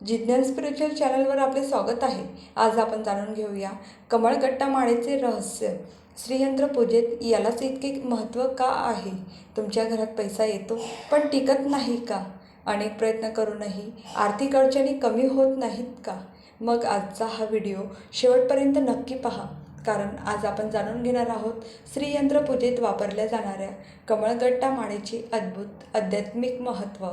जिज्ञास spiritual चॅनलवर आपले स्वागत आहे। आज आपण जाणून घेऊया कमळगट्टा माळेचे रहस्य। श्रीयंत्र पूजेत यालाच इतके महत्त्व का आहे? तुमच्या घरात पैसा येतो पण टिकत नाही का? अनेक प्रयत्न करूनही आर्थिक अडचणी कमी होत नाहीत का? मग आजचा हा व्हिडिओ शेवटपर्यंत नक्की पहा, कारण आज आपण जाणून घेणार आहोत श्रीयंत्र पूजेत वापरल्या जाणाऱ्या कमळगट्टा माळेचे अद्भुत आध्यात्मिक महत्त्व।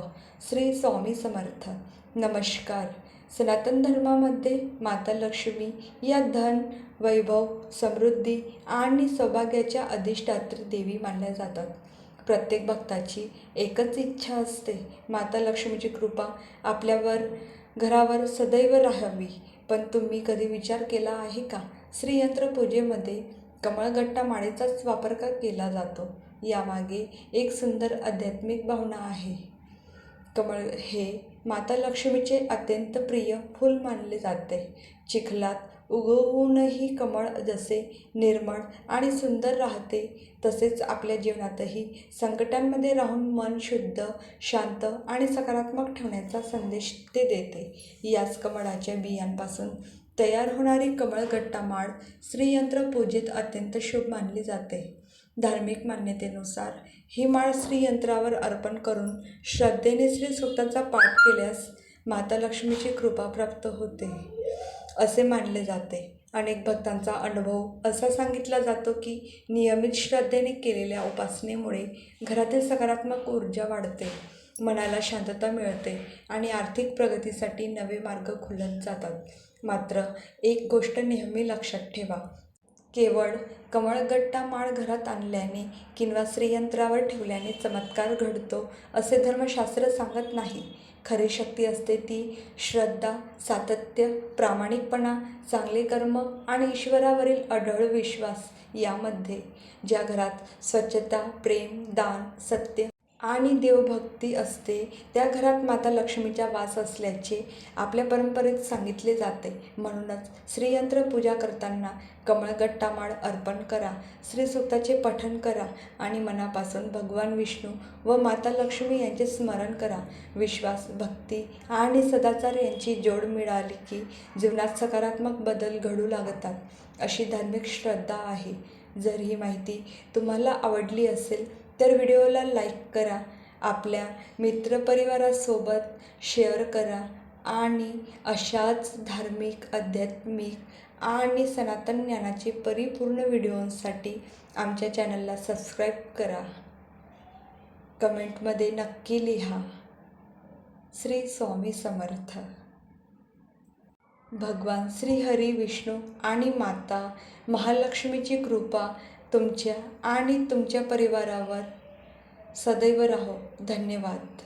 श्री स्वामी समर्थ। नमस्कार। सनातन धर्मामध्ये माता लक्ष्मी या धन, वैभव, समृद्धी आणि सौभाग्याच्या अधिष्ठात्री देवी मानल्या जातात। प्रत्येक भक्ताची एकच इच्छा असते, माता लक्ष्मीची कृपा आपल्यावर, घरावर सदैव राहावी। पण तुम्ही कधी विचार केला आहे का, श्रीयंत्र पूजेमध्ये कमळगट्टा माळेचाच वापर का केला जातो? यामागे एक सुंदर आध्यात्मिक भावना आहे। कमळ हे माता लक्ष्मीचे अत्यंत प्रिय फूल मानले जाते। चिखलात उगवूनही कमळ जसे निर्मळ आणि सुंदर राहते, तसेच आपल्या जीवनातही संकटांमध्ये राहून मन शुद्ध, शांत आणि सकारात्मक ठेवण्याचा संदेश ते देते। याच कमळाच्या बियांपासून तयार होणारी कमळगट्टा माळ श्रीयंत्र पूजेत अत्यंत शुभ मानली जाते। धार्मिक मान्यतेनुसार ही माळ श्रीयंत्रावर अर्पण करून श्रद्धेने श्री सूक्ताचा पाठ केल्यास माता लक्ष्मीची कृपा प्राप्त होते असे मानले जाते। अनेक भक्तांचा अनुभव असा सांगितला जातो की नियमित श्रद्धेने केलेल्या उपासनेमुळे घरातील सकारात्मक ऊर्जा वाढते, मनाला शांतता मिळते आणि आर्थिक प्रगतीसाठी नवे मार्ग खुलत जातात। मात्र एक गोष्ट नेहमी लक्षात ठेवा, केवळ कमळगट्टा माळ घरात आणल्याने किंवा श्रीयंत्रावर ठेवल्याने चमत्कार घडतो असे धर्मशास्त्र सांगत नाही। खरी शक्ती असते ती श्रद्धा, सातत्य, प्रामाणिकपणा, चांगले कर्म आणि ईश्वरावरील अढळ विश्वास यामध्ये। ज्या घरात स्वच्छता, प्रेम, दान, सत्य आणि देवभक्ती असते त्या घरात माता लक्ष्मीचा वास असल्याचे आपल्या परंपरेत सांगितले जाते। म्हणूनच श्रीयंत्र पूजा करताना कमळगट्टा माळ अर्पण करा, श्रीसूक्ताचे पठण करा आणि मनापासून भगवान विष्णू व माता लक्ष्मी यांचे स्मरण करा। विश्वास, भक्ती आणि सदाचार यांची जोड मिळाली की जीवनात सकारात्मक बदल घडू लागतात अशी धार्मिक श्रद्धा आहे। जर ही माहिती तुम्हाला आवडली असेल तर व्हिडिओला लाईक करा, आपल्या मित्रपरिवारासोबत शेअर करा आणि अशाच धार्मिक, आध्यात्मिक आणि सनातन ज्ञानाचे परिपूर्ण व्हिडिओंसाठी आमच्या चॅनलला सबस्क्राईब करा। कमेंटमध्ये नक्की लिहा। श्री स्वामी समर्थ। भगवान श्री हरी, विष्णू आणि माता महालक्ष्मीची कृपा तुमच्या आणि तुमच्या परिवारावर सदैव राहो। धन्यवाद।